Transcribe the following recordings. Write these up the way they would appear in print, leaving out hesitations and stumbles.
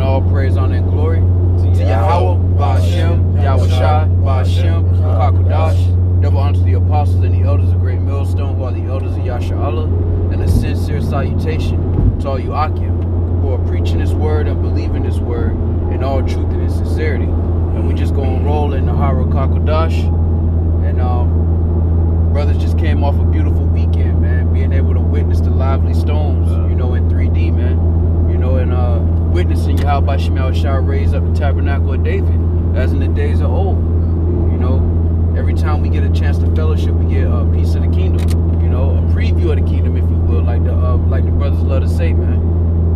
all praise, honor, and glory to Yahweh, Ba'ashem, Yahushai, Ba'ashem, Kakudash. Double honor to the apostles and the elders of Great Millstone, who are the elders of Yasharallah, and a sincere salutation to all you Akim, who are preaching this word and believing this word in all truth and in sincerity. And we just gonna roll in the Hara Kakudash. And brothers just came off a beautiful weekend, man, being able to witness the lively stones, you know, in 3D, man. You know, and witnessing Yahweh Shema Shah raise up the tabernacle of David, as in the days of old. You know, every time we get a chance to fellowship, we get a piece of the kingdom. You know, a preview of the kingdom, if you will, like the brothers love to say, man.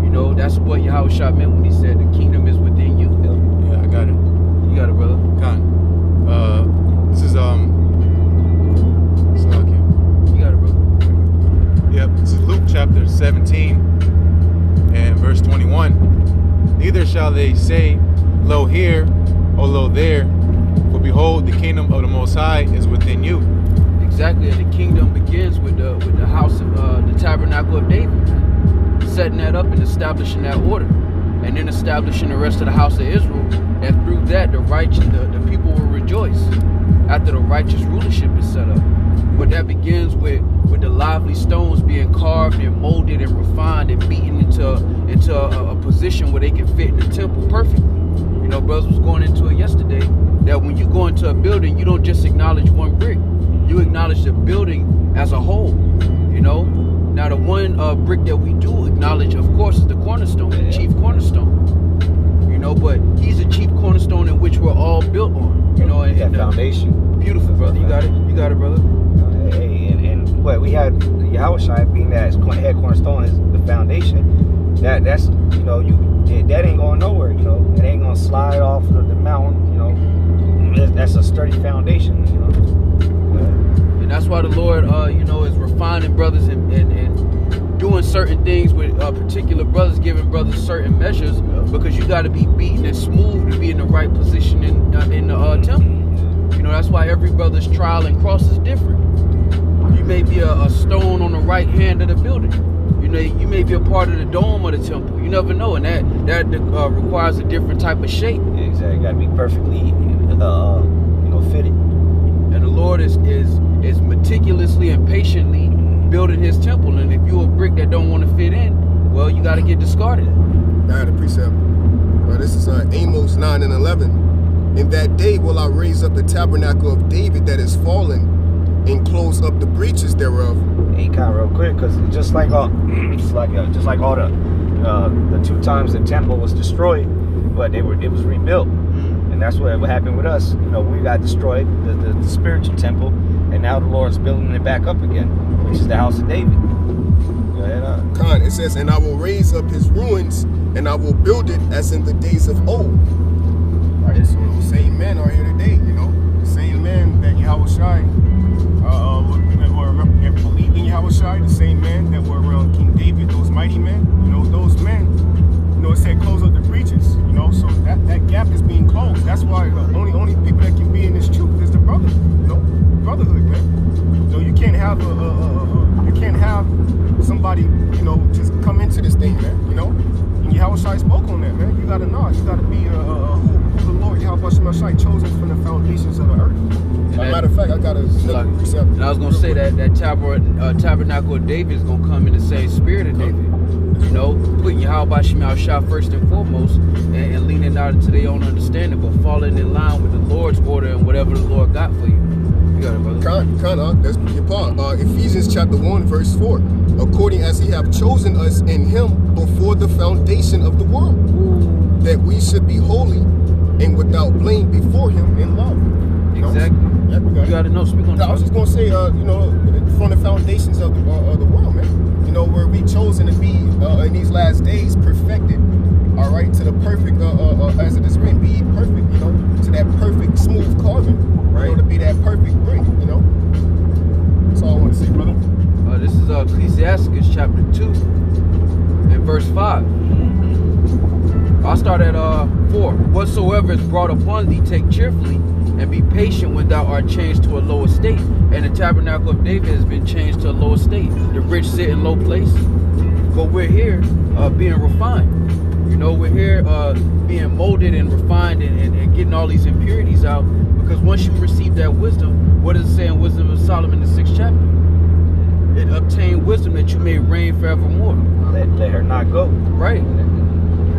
You know, that's what Yahweh Shah meant when he said the kingdom is within you. Yeah, I got it. You got it, brother. This is You got it, brother. Yep, this is Luke chapter 17 and verse 21. Neither shall they say, lo here, or lo there, for behold, the kingdom of the Most High is within you. Exactly, and the kingdom begins with the house of the tabernacle of David, man. Setting that up and establishing that order, and then establishing the rest of the house of Israel. And through that, the people will rejoice after the righteous rulership is set up. But that begins with the lively stones being carved and molded and refined and beaten into a position where they can fit in the temple perfectly. You know, brothers was going into it yesterday, that when you go into a building, you don't just acknowledge one brick. You acknowledge the building as a whole, you know. Now, the one brick that we do acknowledge, of course, is the cornerstone, the chief cornerstone. You know, but he's a chief cornerstone in which we're all built on. You know, and foundation. Beautiful, brother. You got it. You got it, brother. Hey, and what we had Yahushua being that head cornerstone is the foundation. That's you know that ain't going nowhere. You know, it ain't gonna slide off the mountain. You know, that's a sturdy foundation. You know, and that's why the Lord, you know, is refining brothers and doing certain things with particular brothers, giving brothers certain measures, because you got to be beaten and smooth to be in the right position in the temple. You know, that's why every brother's trial and cross is different. You may be a stone on the right hand of the building. You know, you may be a part of the dome of the temple. You never know, and that requires a different type of shape. Exactly, got to be perfectly, you know, fitted. And the Lord is meticulously and patiently building His temple. And if you're a brick that don't want to fit in, well, you got to get discarded. I had a precept. This is Amos 9 and 11. In that day will I raise up the tabernacle of David that is fallen, and close up the breaches thereof. Hey, kind of real quick, because just like all the 2 times the temple was destroyed, but it was rebuilt, and that's what happened with us. You know, we got destroyed, the spiritual temple, and now the Lord's building it back up again, which is the house of David. Go ahead. It says, and I will raise up his ruins, and I will build it as in the days of old. Right, so those same men are here today, you know, the same men that Yahweh Shai believed in Yahweh Shai, the same men that were around King David, those mighty men, you know, those men, you know, it said close up the breaches, you know, so that gap is being closed. That's why the only people that can be in this truth is the brotherhood, you know, brotherhood, man. You know, you can't have somebody, you know, just come into this thing, man, you know. And Yahweh Shai spoke on that, man. You gotta know, you gotta be who the Lord Yahweh Shai chosen from the foundations of the earth. As a matter of fact, I got a precept. And I was gonna say that tabernacle of David is gonna come in the same spirit of David. You know, putting Yahweh Shema Shah first and foremost, and leaning out into their own understanding, but falling in line with the Lord's order and whatever the Lord got for you. You got it, brother. That's your part. Ephesians chapter 1, verse 4. According as He hath chosen us in Him before the foundation of the world, that we should be holy and without blame before Him in love. Exactly. Yeah, you got to know. Speak on I was just gonna say, you know, from the foundations of the world, man. You know, where we chosen to be in these last days, perfected. All right, to the perfect, as it is written, be perfect. You know, to that perfect smooth carving. Right. You know, to be that perfect brick. You know. That's all I want to say, brother. This is Ecclesiasticus chapter 2 and verse 5. I'll start at 4. Whatsoever is brought upon thee, take cheerfully, and be patient when thou art changed to a lower state. And the tabernacle of David has been changed to a lower state. The rich sit in low place. But we're here being refined. You know, we're here being molded and refined and getting all these impurities out, because once you receive that wisdom, what does it say in Wisdom of Solomon, the 6th chapter? It obtained wisdom that you may reign forevermore. Let her not go. Right.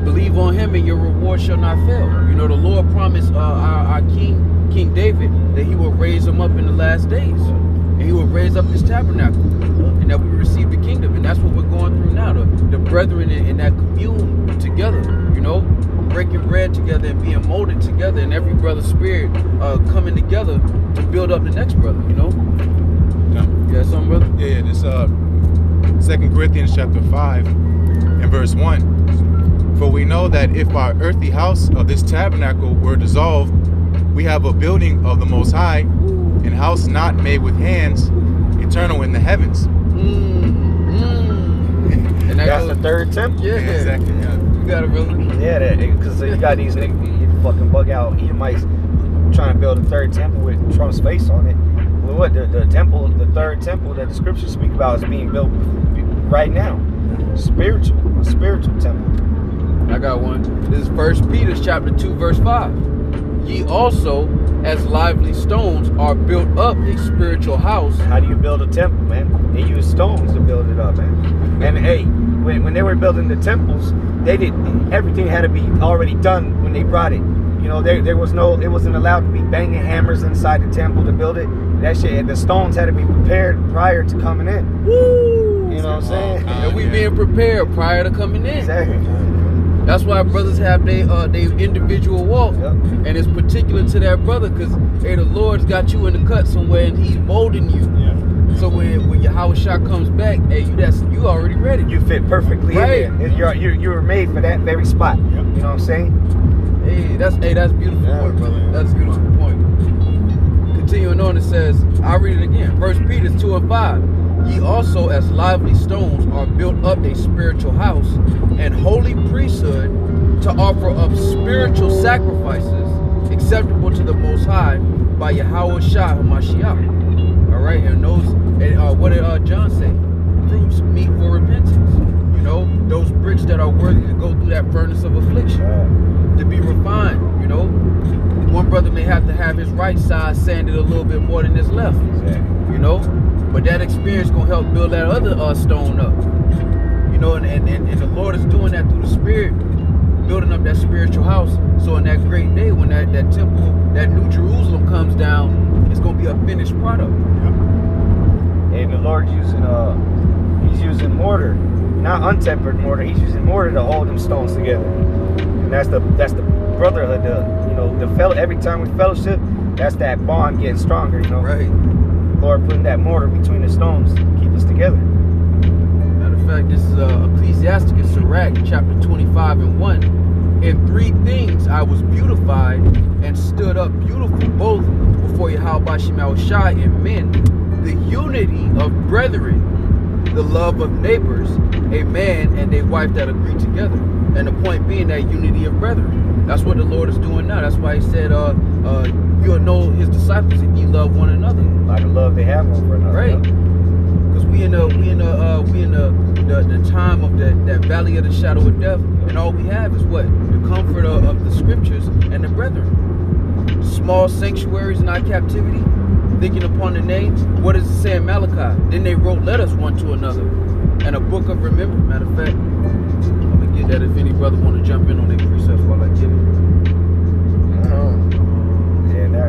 Believe on him and your reward shall not fail. You know, the Lord promised our King David, that he will raise him up in the last days. And he will raise up his tabernacle. And that we receive the kingdom. And that's what we're going through now. The brethren in that commune together, you know, breaking bread together and being molded together, and every brother's spirit coming together to build up the next brother, you know? Yeah. You got something, brother? Yeah, this 2 Corinthians chapter 5 and verse 1. For we know that if our earthly house of this tabernacle were dissolved, we have a building of the Most High, an house not made with hands, eternal in the heavens. And That's the third temple. Yeah, exactly. Yeah. You got it, brother. Yeah, because you got these niggas, you fucking bug out Edomites trying to build a third temple with Trump's face on it. Well, what the temple, the third temple that the scriptures speak about is being built right now. A spiritual temple. I got one. This is 1 Peter chapter 2, verse 5. Ye also, as lively stones, are built up a spiritual house. How do you build a temple, man? They use stones to build it up, man. And hey, when they were building the temples, everything had to be already done when they brought it. You know, it wasn't allowed to be banging hammers inside the temple to build it. That shit, the stones had to be prepared prior to coming in. Woo! You know what I'm saying? And we being prepared prior to coming in. Exactly. That's why brothers have their individual walk. Yep. And it's particular to that brother, because hey, the Lord's got you in the cut somewhere and he's molding you. Yeah. So when your house shot comes back, hey, you already ready. You fit perfectly Right. in there. You were made for that very spot. Yep. You know what I'm saying? Hey, that's beautiful point, brother. That's a beautiful point. Continuing on, it says, I'll read it again. 1 Peter 2 and 5. Ye also as lively stones are built up a spiritual house and holy priesthood to offer up spiritual sacrifices acceptable to the Most High by Yahweh Shah HaMashiach. All right, and what did John say? Fruits meet for repentance. You know, those bricks that are worthy to go through that furnace of affliction, to be refined. You know, one brother may have to have his right side sanded a little bit more than his left. You know, but that experience gonna help build that other stone up. You know, and the Lord is doing that through the Spirit, building up that spiritual house. So in that great day, when that temple, that New Jerusalem comes down, it's gonna be a finished product. And the Lord's he's using mortar, not untempered mortar. He's using mortar to hold them stones together. And that's the brotherhood. Every time we fellowship, that's that bond getting stronger. You know, Right. Lord putting that mortar between the stones to keep us together. Matter of fact, this is Ecclesiasticus Sirach, chapter 25 and 1. In 3 things I was beautified and stood up beautiful, both before Yahweh Shai and men, the unity of brethren, the love of neighbors, a man and a wife that agree together. And the point being that unity of brethren. That's what the Lord is doing now. That's why he said, you'll know his disciples if ye love one another. Like the love they have one for another. Right. Because we in the time of that valley of the shadow of death, and all we have is what? The comfort of the scriptures and the brethren. Small sanctuaries in our captivity, thinking upon the name. What does it say in Malachi? Then they wrote letters one to another, and a book of remembrance. Matter of fact, I'm gonna get that if any brother want to jump in on their precepts while I get it.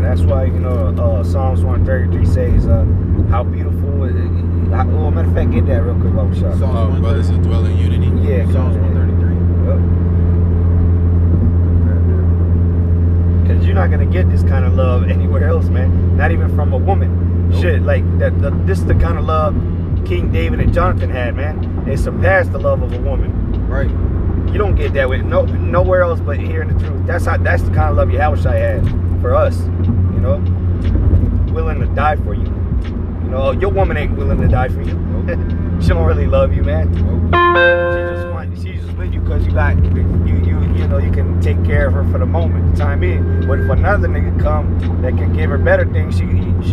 That's why, Psalms 133 says, how beautiful it is. Matter of fact, get that real quick while we shot. Brothers who dwell in unity. Yeah, Psalms 133. Because you're not going to get this kind of love anywhere else, man. Not even from a woman. Nope. Shit, like, this is the kind of love King David and Jonathan had, man. They surpassed the love of a woman. Right. You don't get that with nowhere else but here in the truth. That's the kind of love Yahweh had for us. You know, willing to die for you. You know, your woman ain't willing to die for you. She don't really love you, man. She's just with you because you can take care of her for the moment, the time being. But if another nigga come that can give her better things, she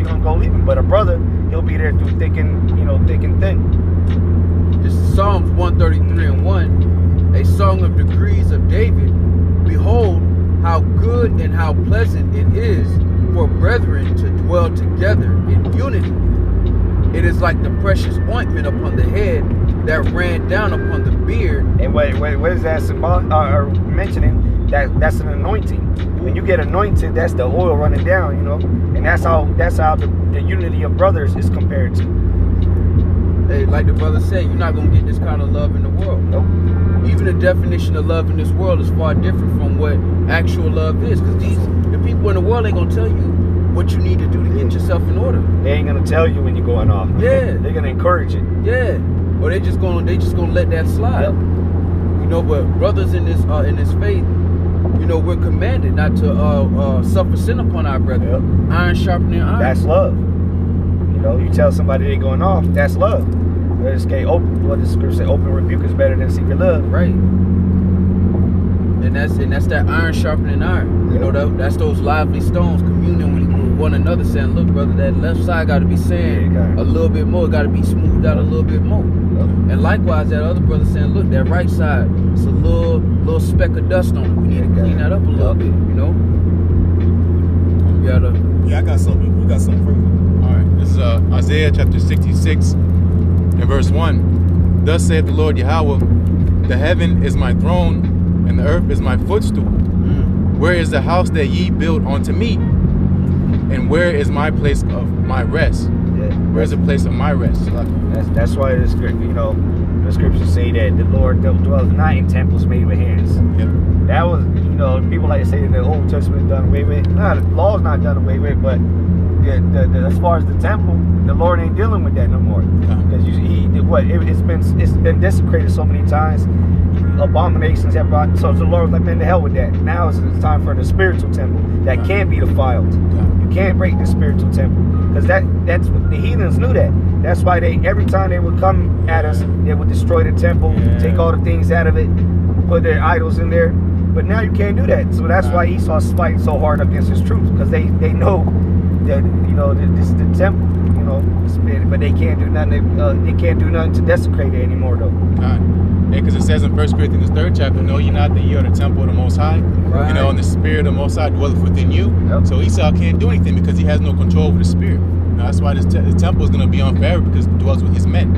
gonna go leave him. But a brother, he'll be there through thick and thin. This is Psalms 133 and 1. a song of degrees of David. Behold, how good and how pleasant it is for brethren to dwell together in unity. It is like the precious ointment upon the head that ran down upon the beard. And what is that symbol or mentioning? That's an anointing. When you get anointed, that's the oil running down, you know. And that's how the unity of brothers is compared to. Hey, like the brother said, you're not gonna get this kind of love in the world. Nope. Even the definition of love in this world is far different from what actual love is. Because the people in the world ain't gonna tell you what you need to do to get yourself in order. They ain't gonna tell you when you're going off. Yeah. They're gonna encourage it. Yeah. Or they just gonna let that slide. Yep. You know, but brothers in this faith, you know, we're commanded not to suffer sin upon our brethren. Yep. Iron sharpening iron. That's love. You know, you tell somebody they're going off, that's love. What the scripture say, open rebuke is better than secret love. Right. And that's that iron sharpening iron. You know, that's those lively stones communing with one another, saying, look, brother, that left side got to be saying a little bit more. It got to be smoothed out a little bit more. And likewise, that other brother saying, look, that right side, it's a little speck of dust on it. We need to clean that up a little bit, you know? Yeah, I got something. You got something for me? All right. This is Isaiah chapter 66 and verse 1. Thus saith the Lord Yahweh, the heaven is my throne, and the earth is my footstool. Where is the house that ye built unto me? And where is my place of my rest? Yeah. Where is the place of my rest? That's why the scriptures say that the Lord dwells not in temples made with hands. Yep. That was, you know, people like to say that the Old Testament is done away with. No, the law's not done away with, but as far as the temple, the Lord ain't dealing with that no more. Because it's been desecrated so many times. Abominations have brought, so the Lord was like, man, to hell with that. Now it's time for the spiritual temple that can't be defiled. You can't break the spiritual temple, because that's what the heathens knew that. That's why every time they would come at us, they would destroy the temple, take all the things out of it, put their idols in there. But now you can't do that. So that's why Esau's fighting so hard against his troops, because they know that, you know, this is the temple, you know, but they can't do nothing. They can't do nothing to desecrate it anymore, though. Yeah, because it says in 1 Corinthians 3rd chapter, know ye not that ye are the temple of the Most High? Right. You know, and the Spirit of the Most High dwelleth within you. Yep. So Esau can't do anything because he has no control over the Spirit. Now, that's why the temple is going to be on forever, because it dwells with his men.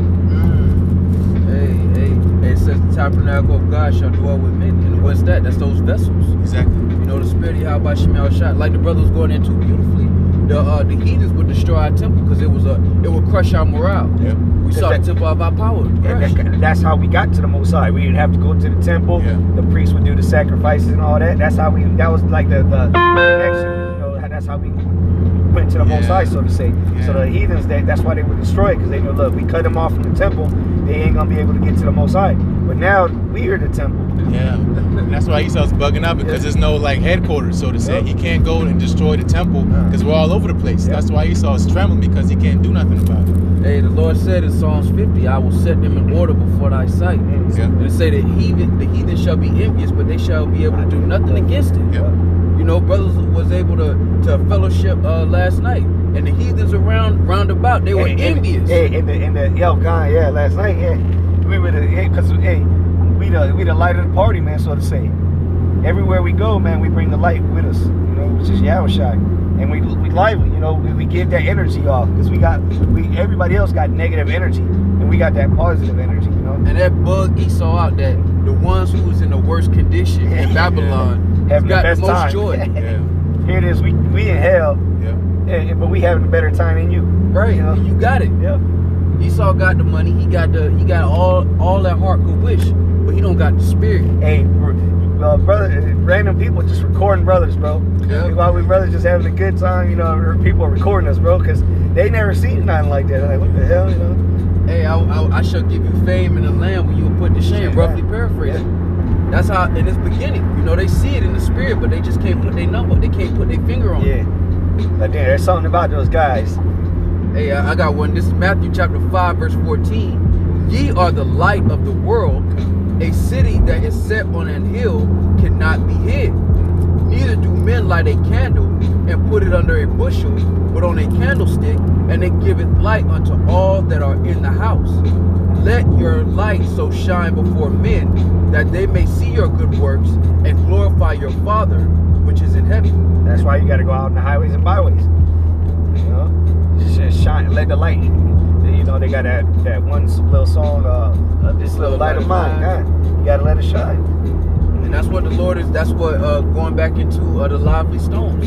Hey, it says the tabernacle of God shall dwell with men. And what's that? That's those vessels. Exactly. You know, the Spirit of Yahweh Shemel Shot, like the brother was going into beautifully. The heathens would destroy our temple because it would crush our morale. Yeah. We saw the temple of our power. That's how we got to the Most High. We didn't have to go to the temple. Yeah. The priest would do the sacrifices and all that. That's how that was like the connection. You know, that's how we went to the Most High, so to say. Yeah. So the heathens, that's why they would destroy it, because they knew, look, we cut them off from the temple, they ain't gonna be able to get to the Most High. But now we are the temple. Yeah, and that's why Esau's bugging out, because there's no like headquarters, so to say. Yep. He can't go and destroy the temple because we're all over the place. Yep. That's why Esau is trembling, because he can't do nothing about it. Hey, the Lord said in Psalms 50, I will set them in order before thy sight. Yeah. And it say that the heathen shall be envious, but they shall be able to do nothing against it. Yeah. You know, brothers was able to fellowship last night, and the heathens round about, they were envious. Last night, we were we the light of the party, man, so to say. Everywhere we go, man, we bring the light with us, you know, which is Yahushua. And we lively, you know, we give that energy off, because everybody else got negative energy, and we got that positive energy, you know. And that bug Esau out, that the ones who was in the worst condition in Babylon having got the best most time. joy. Here it is, we in hell, but we having a better time than you. Right, you know? You got it. Yeah. Esau got the money, he got all that heart could wish, but he don't got the spirit. Hey, brother, random people just recording brothers, bro. Yeah. While we brothers just having a good time, you know, people are recording us, bro, because they never seen nothing like that. Like, what the hell, you know? Hey, I shall give you fame in the land when you were put to shame, roughly paraphrasing. Yeah. That's how, in its beginning, you know, they see it in the spirit, but they just can't put their number, they can't put their finger on it. Yeah. But then there's something about those guys. Hey, I got one. This is Matthew chapter 5, verse 14. Ye are the light of the world. A city that is set on an hill cannot be hid. Neither do men light a candle and put it under a bushel, but on a candlestick, and it giveth light unto all that are in the house. Let your light so shine before men, that they may see your good works and glorify your Father which is in heaven. That's why you got to go out in the highways and byways. You know, just shine, let the light. You know, they got that one little song, this little light of mine. Yeah, you got to let it shine. And that's what the Lord is. That's what going back into the lively stones,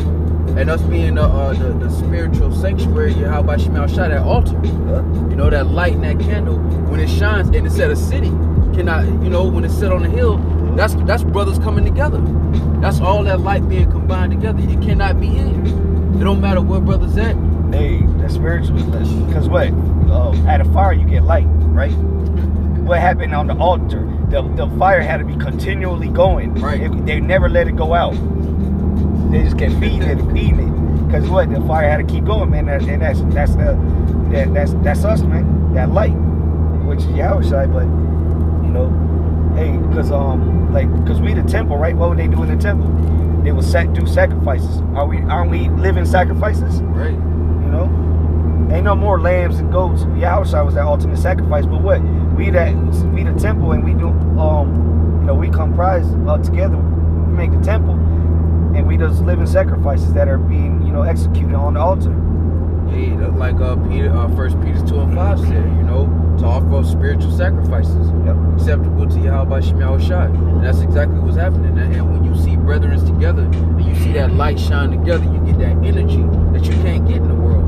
and us being the spiritual sanctuary. Yahweh Shema Shah, that altar. You know, that light and that candle when it shines, and it's at a city. Cannot, you know, when it's set on the hill, that's brothers coming together. That's all that light being combined together. It cannot be hid. It don't matter where brothers at. Hey, that's spiritual. Because what? At a fire you get light, right? What happened on the altar? The fire had to be continually going. Right. They never let it go out. They just kept feeding it and feeding it. Because what? The fire had to keep going, man. And that's us, man. That light, which is Yahushua, but you know, hey, because we the temple, right? What would they do in the temple? They would do sacrifices. Aren't we living sacrifices? Right. You know, ain't no more lambs and goats. Yahushua was that ultimate sacrifice. But what? We the temple, and we do you know, we comprise together. We make the temple, and we just living sacrifices that are being, you know, executed on the altar. Hey, like Peter, 1 Peter 2:5 said, you know, to offer up spiritual sacrifices, acceptable to Yahweh Shema Shai. And that's exactly what's happening. And when you see brethren together, and you see that light shine together, you get that energy that you can't get in the world.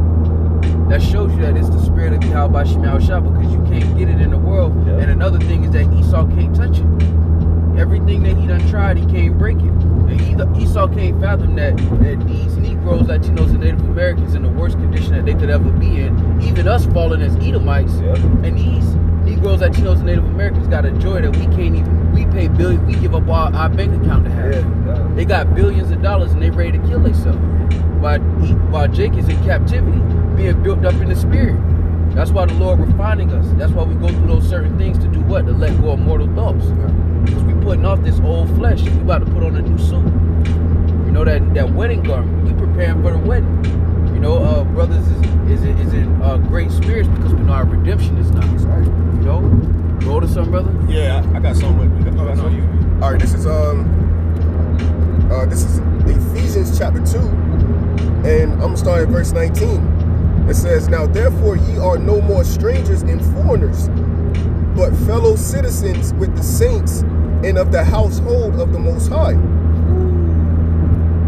That shows you that it's the spirit of Yahweh Shema Shai, because you can't get it in the world. And another thing is that Esau can't touch it. Everything that he done tried, he can't break it. And Esau can't fathom that these Negroes, Latinos, and Native Americans in the worst condition that they could ever be in, even us falling as Edomites, and these Negroes, Latinos, and Native Americans got a joy that we can't even, we pay billions, we give up our bank account to have. They got billions of dollars and they ready to kill themselves. While Jake is in captivity, being built up in the spirit. That's why the Lord refining us. That's why we go through those certain things to do what? To let go of mortal thoughts. Because we putting off this old flesh. We about to put on a new suit. You know, that wedding garment. We preparing for the wedding. You know, brothers is in great spirits because we know our redemption is not. You know, roll to something, brother. Yeah, I got something with me. All right, this is Ephesians chapter 2, and I'm gonna start at verse 19. It says, "Now therefore ye are no more strangers and foreigners, but fellow citizens with the saints and of the household of the Most High,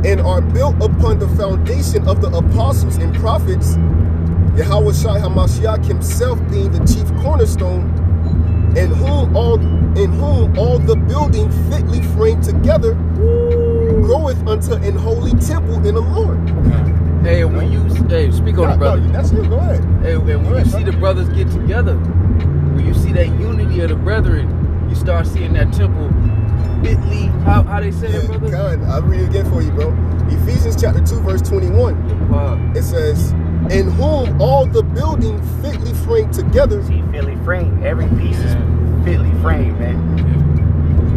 and are built upon the foundation of the apostles and prophets, Yahweh Shai HaMashiach himself being the chief cornerstone, in whom all the building fitly framed together groweth unto an holy temple in the Lord." Hey, when you speak on it, brother. That's it. Go ahead. Hey, and when you see the brothers get together, when you see that unity of the brethren, you start seeing that temple fitly. How they say it, brother? God, I'll read it again for you, bro. Ephesians chapter 2, verse 21. It says, "In whom all the building fitly framed together." See, fitly framed. Every piece is fitly framed, man.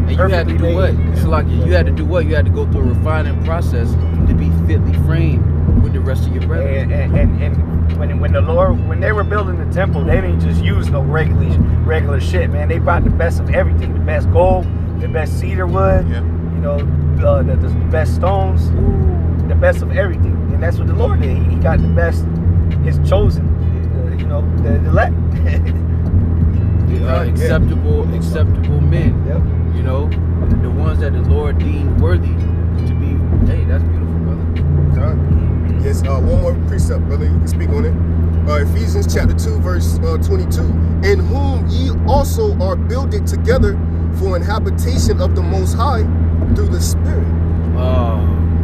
And you had to do what? It's like you had to do what? You had to go through a refining process to be fitly framed with the rest of your brethren. And when the Lord, when they were building the temple, they didn't just use no regular shit, man. They brought the best of everything: the best gold, the best cedar wood, you know, the best stones, the best of everything. And that's what the Lord did. He got the best, his chosen, you know, the elect. Acceptable men. You know, the ones that the Lord deemed worthy to be. Hey, that's beautiful, brother. Yes, one more precept, brother. You can speak on it. Ephesians chapter 2, verse 22. "In whom ye also are builded together for an habitation of the Most High through the Spirit."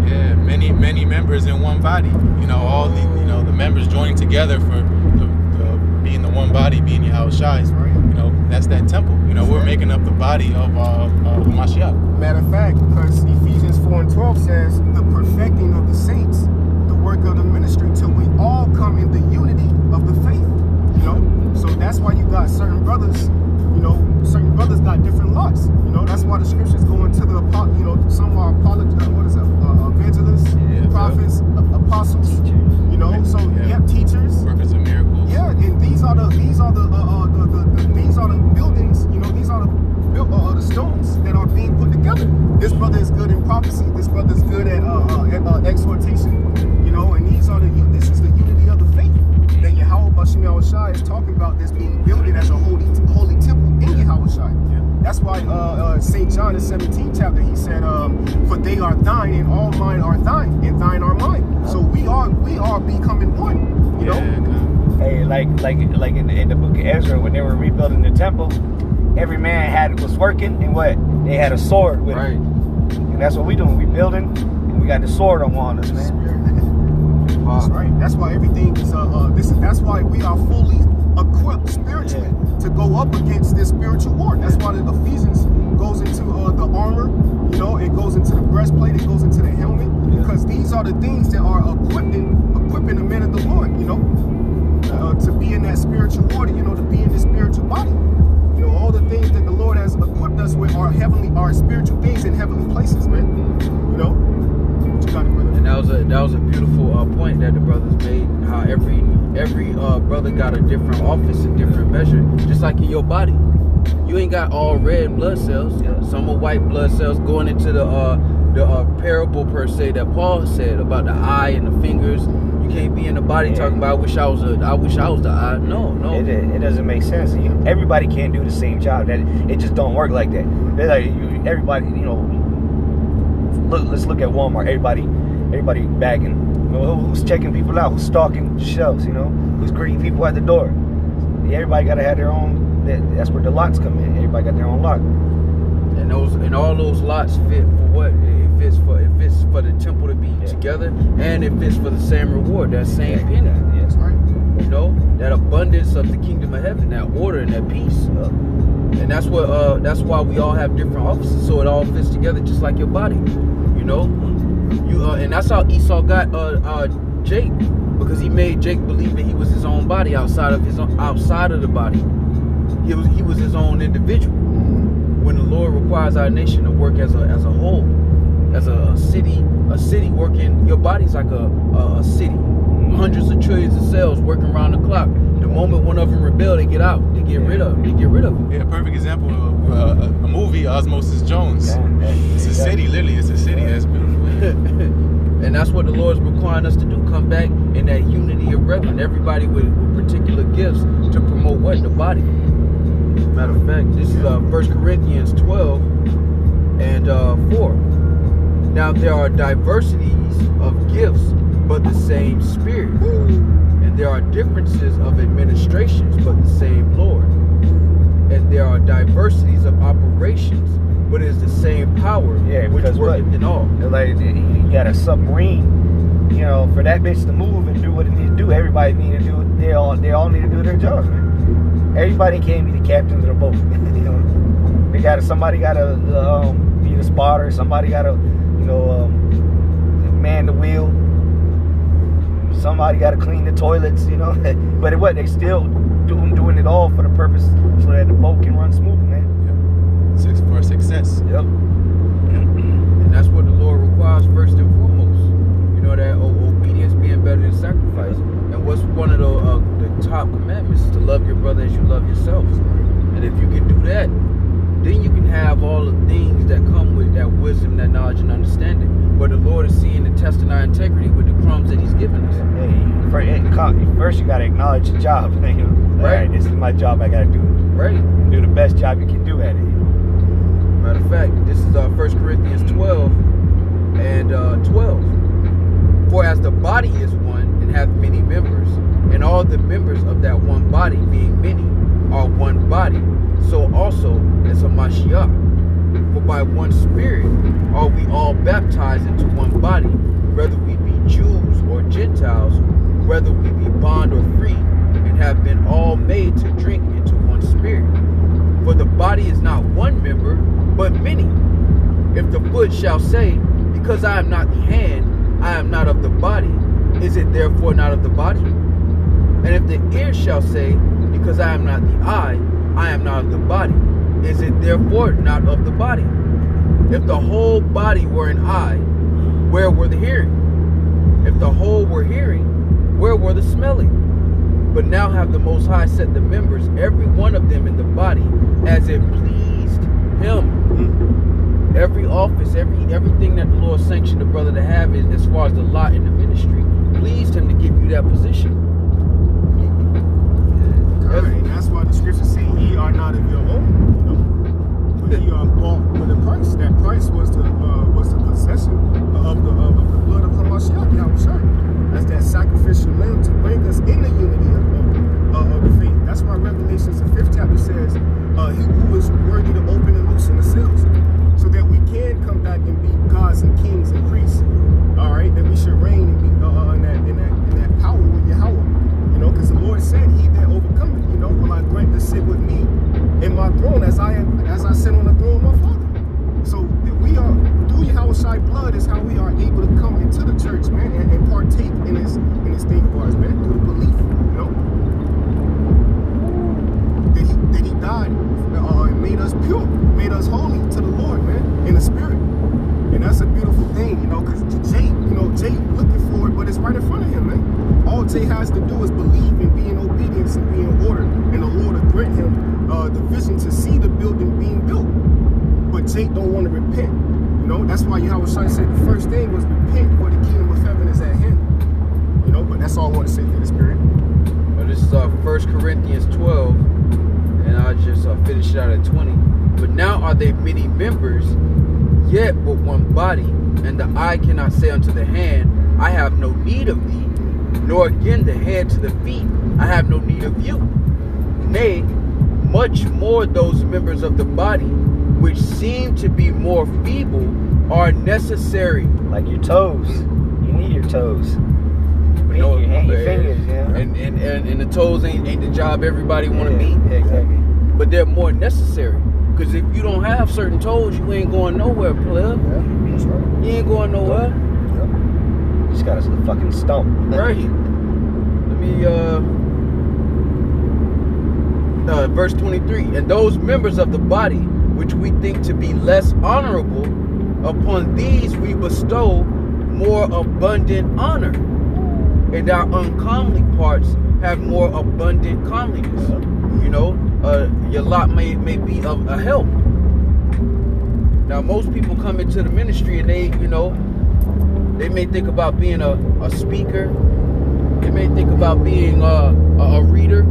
Yeah, many members in one body. You know, all the members joining together for being the one body, being Yahweh Shai's. You know, that's that temple. You know, we're making up the body of Mashiach. Matter of fact, because Ephesians 4:12 says, "The perfecting of the saints, the work of the ministry, till we all come in the unity of the faith." You know, so that's why you got certain brothers. You know, certain brothers got different lots. You know, that's why the scriptures go into the, you know, some are evangelists, prophets, apostles. You know, so teachers, workers of miracles. Yeah, and these are the buildings. You know, these are the stones brother is good in prophecy. This brother is good at exhortation. You know, and this is the unity of the faith that Yahweh Bashim Yahushua is talking about. That's being built as a holy temple in Yahushua. That's why St. John, the 17th chapter, he said, "For they are thine, and all mine are thine, and thine are mine." So we are becoming one. You know. Hey, like in the book of Ezra, when they were rebuilding the temple, every man was working, and what they had a sword with them. And that's what we doing. We building, and we got the sword on us, man. That's right. That's why everything is that's why we are fully equipped spiritually to go up against this spiritual war. That's why the Ephesians goes into the armor, you know, it goes into the breastplate, it goes into the helmet, because these are the things that are equipping the men of the Lord, you know, to be in that spiritual war, you know, to be in the spiritual body. You know, all the things that the Lord has equipped us with are spiritual things in heavenly places, man. You know. And that was a beautiful point that the brothers made. How every brother got a different office and different measure, just like in your body. You ain't got all red blood cells. Some are white blood cells going into the parable per se that Paul said about the eye and the fingers. You can't be in the body talking about I wish I was the eye. No. It doesn't make sense. Everybody can't do the same job. It just don't work like that. They're like everybody, you know. Let's look at Walmart. Everybody bagging. You know, who's checking people out? Who's stalking shelves? You know, who's greeting people at the door? Everybody gotta have their own. That's where the lots come in. Everybody got their own lot. And all those lots fit for what? It fits for the temple to be together, and it fits for the same reward, that same penny. Yes, right. You know, that abundance of the kingdom of heaven, that order and that peace. And that's why we all have different offices, so it all fits together just like your body. You know, and that's how Esau got Jake, because he made Jake believe that he was his own body outside of the body. He was his own individual. When the Lord requires our nation to work as a whole, as a city working, your body's like a city, hundreds of trillions of cells working around the clock. The moment one of them rebel, they get out, they get rid of it. Yeah, perfect example of a movie, Osmosis Jones. It's a city, literally. It's a city. That's beautiful. And that's what the Lord's requiring us to do. Come back in that unity of brethren. Everybody with particular gifts to promote what? The body. Matter of fact, this is 1 Corinthians 12 and 4. Now there are diversities of gifts, but the same Spirit. And there are differences of administrations, but the same Lord. And there are diversities of operations, but it is the same power which worketh in all. Like you got a submarine, you know, for that bitch to move and do what it needs to do. Everybody need to do it. They all need to do their job, man. Everybody can't be the captain of the boat. You know, somebody got to be the spotter. Somebody got to, you know, man the wheel. Somebody got to clean the toilets. You know, but they still doing it all for the purpose so that the boat can run smooth, man. For success. Yep. And that's what the Lord requires first and foremost. You know, that obedience being better than sacrifice. And what's one of the top commandments is to love your brother as you love yourself. And if you can do that, then you can have all the things that come with that wisdom, that knowledge, and understanding. But the Lord is seeing and testing our integrity with the crumbs that He's given us. First you got to acknowledge your job. You know? All right, this is my job. I got to do it. Right. Do the best job you can do at it. Matter of fact, this is 1 Corinthians 12 and 12. For as the body is one and hath many members, and all the members of that one body, being many, are one body, so also is a Mashiach. For by one Spirit are we all baptized into one body, whether we be Jews or Gentiles, whether we be bond or free, and have been all made to drink into one Spirit. For the body is not one member, but many. If the foot shall say, because I am not the hand, I am not of the body, is it therefore not of the body? And if the ear shall say, because I am not the eye, I am not of the body, is it therefore not of the body? If the whole body were an eye, where were the hearing? If the whole were hearing, where were the smelling? But now have the Most High set the members, every one of them in the body, as it pleased Him. every office, everything that the Lord sanctioned the brother to have is, as far as the lot in the ministry, pleased him to give you that position. And that's why the scriptures say, "Ye are not of your own," you know, but ye are bought with a price. That price was the possession of the blood of Hamashiach, Yahushua. That's that sacrificial lamb to bring us in the unity of the faith. That's why Revelations, the 5th chapter says, "He who is worthy to open and loosen the seals," so that we can come back and be gods and kings and priests. All right, that we should reign and be in that power with Yahweh. You know, because the Lord said, "He that overcometh, you know, will I grant to sit with me in my throne as I sit on the throne of my Father." So that we are, through Yahweh's blood is how we are able to come into the church, man, and partake in this thing of ours, man, through the belief, you know, that he died and made us pure, made us holy to the Lord, man, in the spirit. And that's a beautiful thing, you know, because Jay looking for it, but it's right in front of him, man. All Jay has to do is believe and be in obedience and be in order, and the Lord will grant him the vision to see the building being built. But Jay don't want to repent, you know. That's why Yahweh said the first thing was repent, for the kingdom of heaven is at hand, you know. But that's all I want to say for this period. Well, this is 1 Corinthians 12, and I just finished it out at 20. But now are they many members, yet but one body, and the eye cannot say unto the hand, I have no need of thee, nor again the head to the feet, I have no need of you. Nay, much more those members of the body which seem to be more feeble are necessary. Like your toes. You need your toes. You know, your fingers, yeah. And the toes ain't the job everybody want to be. Yeah, exactly. But they're more necessary. Because if you don't have certain toes, you ain't going nowhere, player. Yeah, that's right. You ain't going nowhere. Yep. You just got us a fucking stump. Right. Let me verse 23. And those members of the body which we think to be less honorable, upon these we bestow more abundant honor, and our uncomely parts have more abundant comeliness. You know, your lot may be of a help. Now, most people come into the ministry and they, you know, they may think about being a speaker. They may think about being a reader,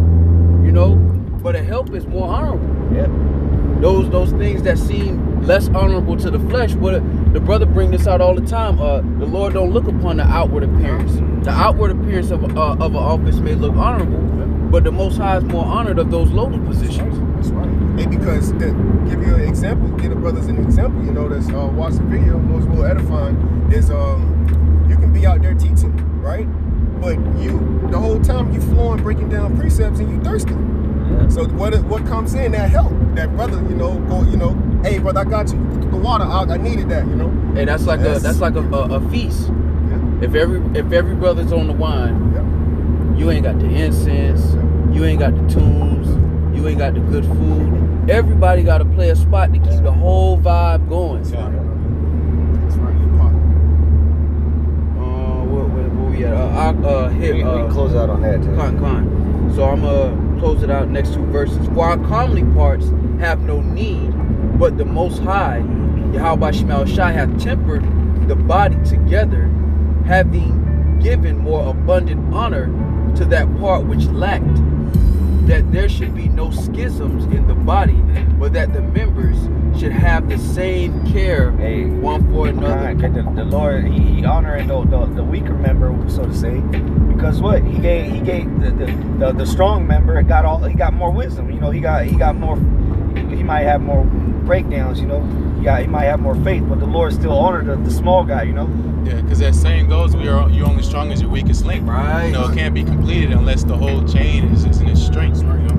you know, but a help is more honorable. Yep. Those things that seem less honorable to the flesh. What the brother bring this out all the time. The Lord don't look upon the outward appearance. The outward appearance of an office may look honorable, but the Most High is more honored of those lowly positions. That's right. And because to give you an example, give the brothers an example, you know, that's watch the video, most real edifying is you can be out there teaching, right? But the whole time you flowing, breaking down precepts, and you thirsty. Yeah. So what comes in, that help, that brother, you know, hey brother, I got you. The water, I needed that, you know. Hey, that's like a feast. Yeah. If every brother's on the wine, you ain't got the incense, you ain't got the tunes, you ain't got the good food. Everybody got to play a spot to keep the whole vibe going. That's right. Where we at? We can close out on that too. Con. So I'm close it out next 2 verses. For our comely parts have no need, but the Most High, Yahweh Shemel Shai, hath tempered the body together, having given more abundant honor to that part which lacked, that there should be no schisms in the body, but that the members should have the same care one for another. The Lord, he honoring the weaker member, so to say, because what he gave the strong member he got more wisdom. You know, he got more. He might have more breakdowns. You know, he might have more faith, but the Lord still honored the small guy. You know. Yeah, because that saying goes, you're only strong as your weakest link. Right. You know, it can't be completed unless the whole chain is in its strength. Right. You know?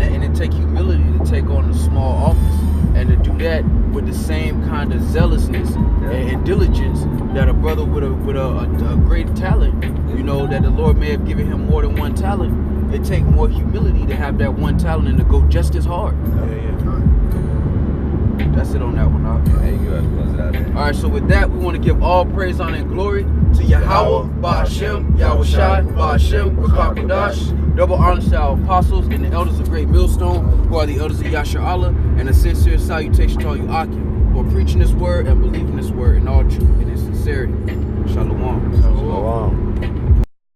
And it take humility to take on a small office, and to do that with the same kind of zealousness and diligence that a brother with a great talent, you know, that the Lord may have given him more than one talent. It takes more humility to have that one talent and to go just as hard. That's it on that one, huh? There you go. Close it out there. All right, so with that, we want to give all praise, honor, and glory to Yahweh, Ba'ashem, Yahushai, Ba'ashem, B'Kakadash. Double honors to our apostles and the elders of Great Millstone, who are the elders of Yasha Allah, and a sincere salutation to all you Akim. or preaching this word and believing this word.